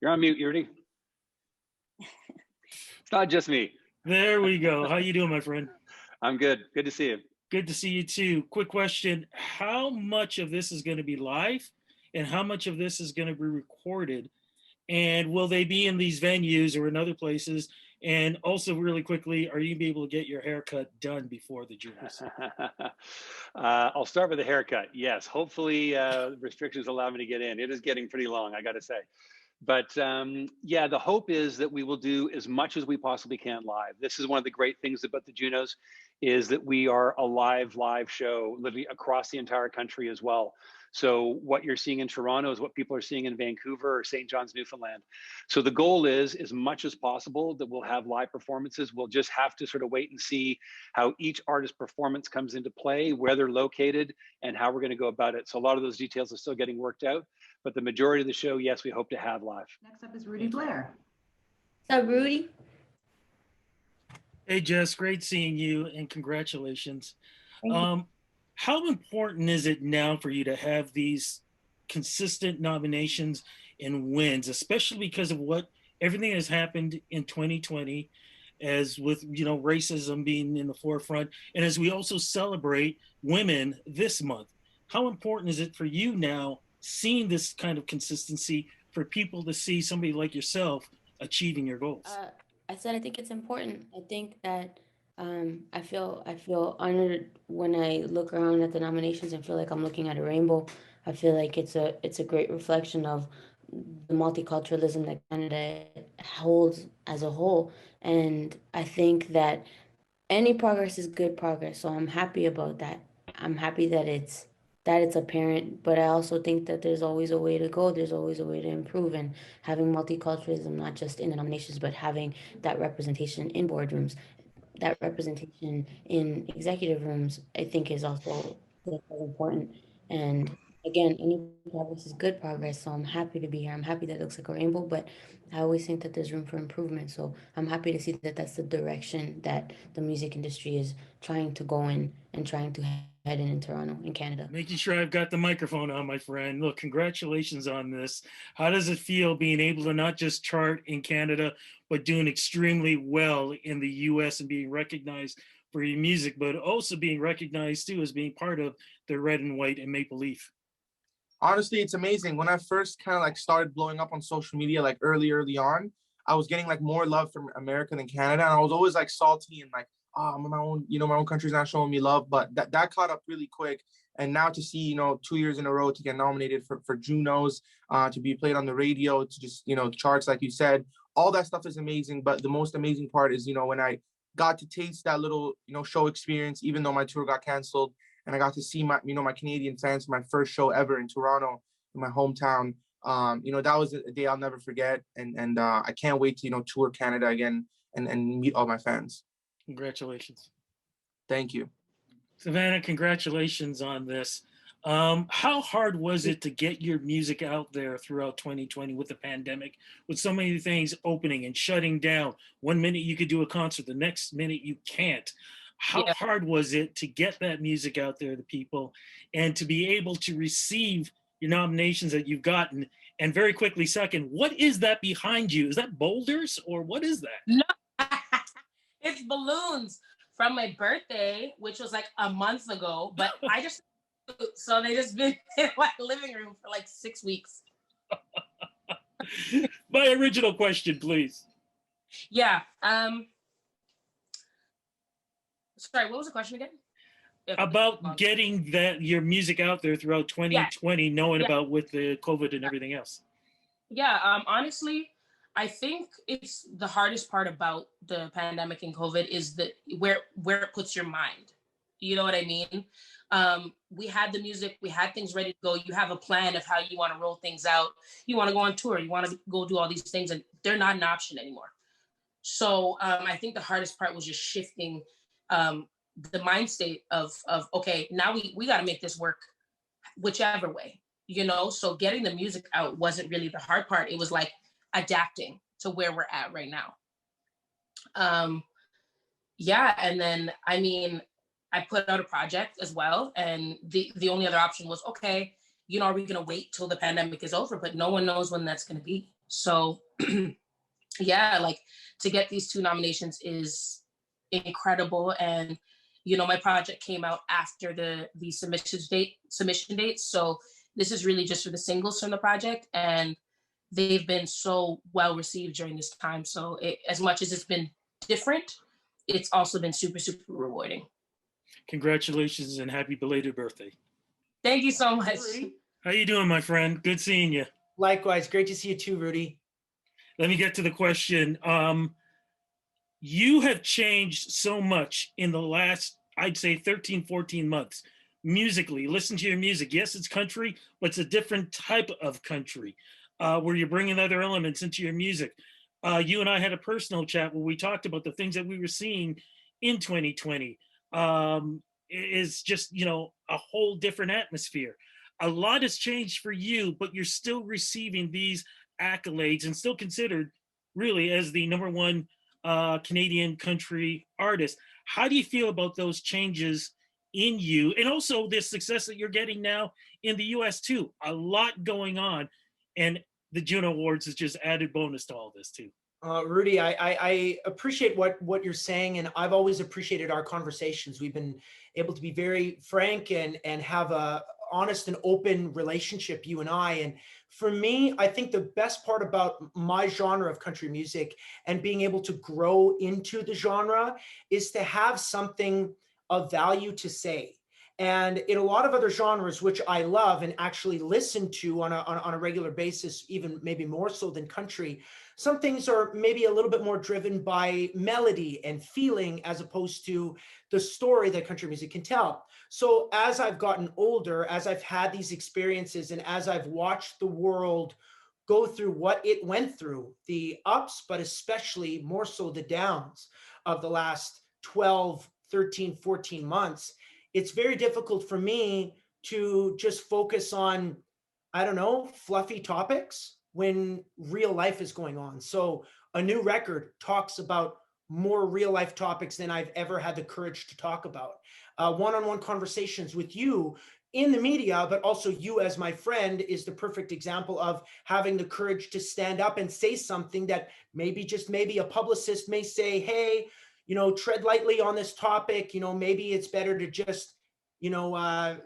You're on mute, Yuri. It's not just me. There we go. How you doing, my friend? I'm good. Good to see you. Good to see you too. Quick question. How much of this is going to be live and how much of this is going to be recorded? And will they be in these venues or in other places? And also really quickly, are you going to be able to get your haircut done before the Junos? I'll start with the haircut. Yes, hopefully restrictions allow me to get in. It is getting pretty long, I got to say. But yeah, the hope is that we will do as much as we possibly can live. This is one of the great things about the Junos, is that we are a live show literally across the entire country as well. So what you're seeing in Toronto is what people are seeing in Vancouver or St. John's, Newfoundland. So the goal is, as much as possible, that we'll have live performances. We'll just have to sort of wait and see how each artist performance comes into play, where they're located, and how we're going to go about it. So a lot of those details are still getting worked out. But the majority of the show, yes, we hope to have live. Next up is Rudy Blair. What's up, Rudy? Hey, Jess, great seeing you and congratulations. How important is it now for you to have these consistent nominations and wins, especially because of what everything has happened in 2020, as with, you know, racism being in the forefront, and as we also celebrate women this month? How important is it for you now seeing this kind of consistency for people to see somebody like yourself achieving your goals? I think it's important. I think that I feel honored when I look around at the nominations and feel like I'm looking at a rainbow. I feel like it's a great reflection of the multiculturalism that Canada holds as a whole. And I think that any progress is good progress. So I'm happy about that. I'm happy that it's apparent, but I also think that there's always a way to go. There's always a way to improve, and having multiculturalism, not just in the nominations, but having that representation in boardrooms, that representation in executive rooms, I think is also important. And again, any progress is good progress. So I'm happy to be here. I'm happy that it looks like a rainbow, but I always think that there's room for improvement. So I'm happy to see that that's the direction that the music industry is trying to go in and trying to head in Toronto, in Canada. Making sure I've got the microphone on, my friend. Look, congratulations on this. How does it feel being able to not just chart in Canada, but doing extremely well in the US and being recognized for your music, but also being recognized too as being part of the red and white and maple leaf? Honestly, it's amazing. When I first kind of like started blowing up on social media, like early on, I was getting like more love from America than Canada. And I was always like salty and like, oh, my own, my own country's not showing me love. But that caught up really quick. And now to see, 2 years in a row to get nominated for Junos, to be played on the radio, to just, charts, like you said, all that stuff is amazing. But the most amazing part is, when I got to taste that little, show experience, even though my tour got canceled, and I got to see my, my Canadian fans for my first show ever in Toronto, in my hometown. That was a day I'll never forget. And I can't wait to, tour Canada again and meet all my fans. Congratulations. Thank you. Savannah, congratulations on this. How hard was it to get your music out there throughout 2020 with the pandemic, with so many things opening and shutting down? 1 minute you could do a concert, the next minute you can't. How hard was it to get that music out there to people and to be able to receive your nominations that you've gotten? And very quickly, second, what is that behind you? Is that boulders or what is that? No, it's balloons from my birthday, which was like a month ago. But so they just been in my living room for like 6 weeks. My original question, please. Yeah. Sorry, what was the question again? About getting your music out there throughout 2020, knowing about with the COVID and everything else. Yeah, honestly, I think it's the hardest part about the pandemic and COVID is where it puts your mind. You know what I mean? We had the music, we had things ready to go. You have a plan of how you want to roll things out. You want to go on tour, you want to go do all these things, and they're not an option anymore. So I think the hardest part was just shifting the mind state of okay, now we got to make this work whichever way, so getting the music out wasn't really the hard part. It was like adapting to where we're at right now. And then I put out a project as well, and the only other option was, okay, you know, are we going to wait till the pandemic is over? But no one knows when that's going to be. So yeah, like to get these 2 nominations is incredible. And, you know, my project came out after the submission date. So this is really just for the singles from the project. And they've been so well received during this time. So as much as it's been different, it's also been super, super rewarding. Congratulations and happy belated birthday. Thank you so much. Rudy. How you doing, my friend? Good seeing you. Likewise, great to see you too, Rudy. Let me get to the question. You have changed so much in the last, I'd say 13, 14 months. Musically, listen to your music. Yes, it's country, but it's a different type of country where you're bringing other elements into your music. You and I had a personal chat where we talked about the things that we were seeing in 2020. Is just, you know, a whole different atmosphere. A lot has changed for you, but you're still receiving these accolades and still considered really as the #1 Canadian country artist. How do you feel about those changes in you, and also this success that you're getting now in the US too? A lot going on, and the Juno Awards is just added bonus to all this too. Rudy, I appreciate what you're saying, and I've always appreciated our conversations. We've been able to be very frank and have a honest and open relationship, you and I. And for me, I think the best part about my genre of country music and being able to grow into the genre is to have something of value to say. And in a lot of other genres, which I love and actually listen to on a regular basis, even maybe more so than country, some things are maybe a little bit more driven by melody and feeling as opposed to the story that country music can tell. So as I've gotten older, as I've had these experiences, and as I've watched the world go through what it went through, the ups, but especially more so the downs of the last 12, 13, 14 months, it's very difficult for me to just focus on, I don't know, fluffy topics when real life is going on. So a new record talks about more real life topics than I've ever had the courage to talk about. One-on-one conversations with you in the media, but also you as my friend is the perfect example of having the courage to stand up and say something that maybe just maybe a publicist may say, hey, you know, tread lightly on this topic, you know, maybe it's better to just, you know,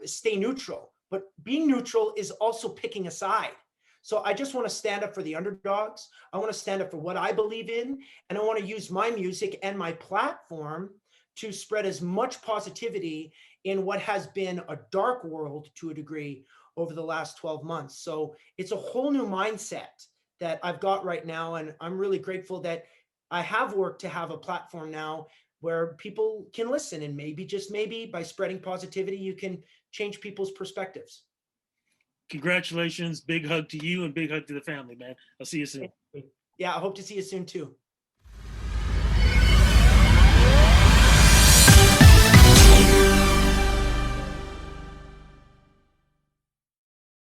stay neutral. But being neutral is also picking a side. So I just want to stand up for the underdogs. I want to stand up for what I believe in. And I want to use my music and my platform to spread as much positivity in what has been a dark world to a degree over the last 12 months. So it's a whole new mindset that I've got right now. And I'm really grateful that I have worked to have a platform now where people can listen, and maybe, just maybe, by spreading positivity, you can change people's perspectives. Congratulations. Big hug to you and big hug to the family, man. I'll see you soon. Yeah, I hope to see you soon too.